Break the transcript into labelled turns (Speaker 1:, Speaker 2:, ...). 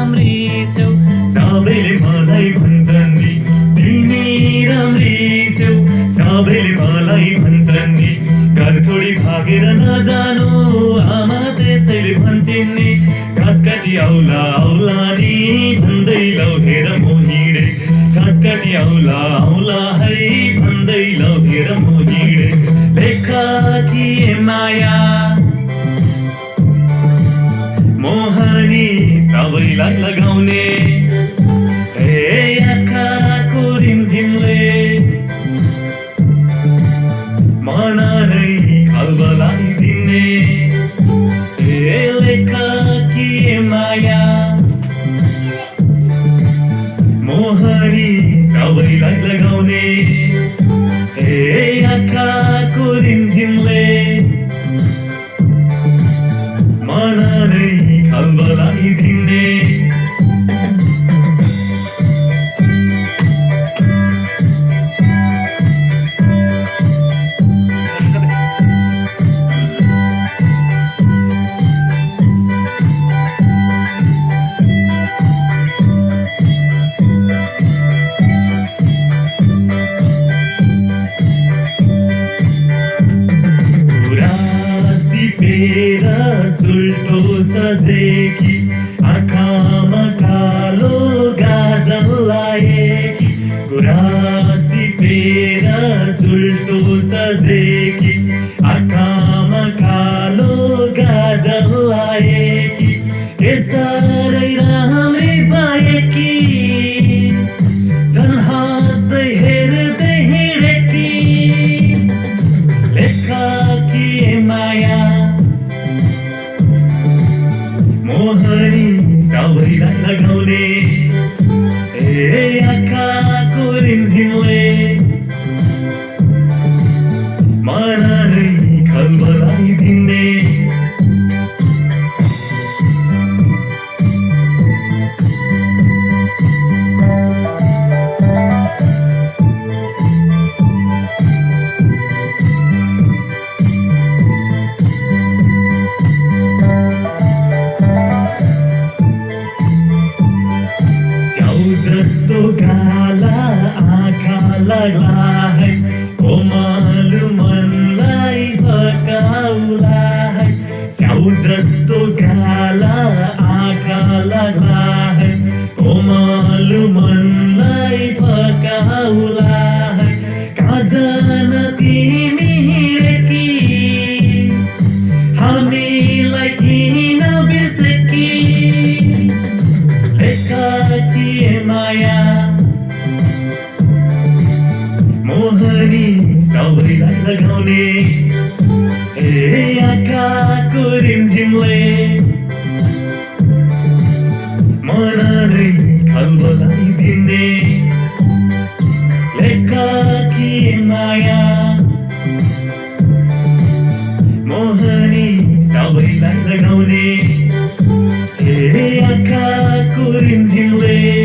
Speaker 1: राम्री छेउ सबैले मलाई भन्छन् नि तिमी राम्री छेउ सबैले मलाई भन्छन् नि घर छोडी भागेर नजानु आमा त्यसैले भन्छन् नि घाँस काटी आउला आउला नि भन्दै लगेर म हिँडे घाँस काटी आउला आउला है भन्दै लगेर म हिँडे लेखा थिए माया मोहनी सबैलाई लगाउने आँखाको रिमझिमले मन नै खलबलाइदिने लेखा थिए माया मोहनी सबैलाई लगाउने आँखाको रिमझिमले मन नै खलबलाइदिने चुल्टो सजेकी आँखामा कालो गाजल लाएकी गुराँस टिपेर चुल्टो सजेकी आँखामा कालो गाजल लाएकी यसरी राम्रै पाएकी झन् हाँस्दै हेर्दै हिँडेकी लेखा थिए माया मोहनी सबैलाई लगाउने आँखाको रिमझिमले मन नै खलबलाइदिने जस्तो गाला आँखा लाग्ला है कोमल मनलाई भकाउला है स्याउ जस्तो गाला आँखा लाग्ला है कोमल मनलाई भकाउला है कहाँ जान तिमी हिँडेकी हामीलाई किन बिर्सेकी लेखा थिए माया मोहनी सबैलाई लगाउने आँखाको रिमझिमले मन नै खलबलाइदिने लेखा थिए माया मोहनी सबैलाई लगाउने आँखाको रिमझिमले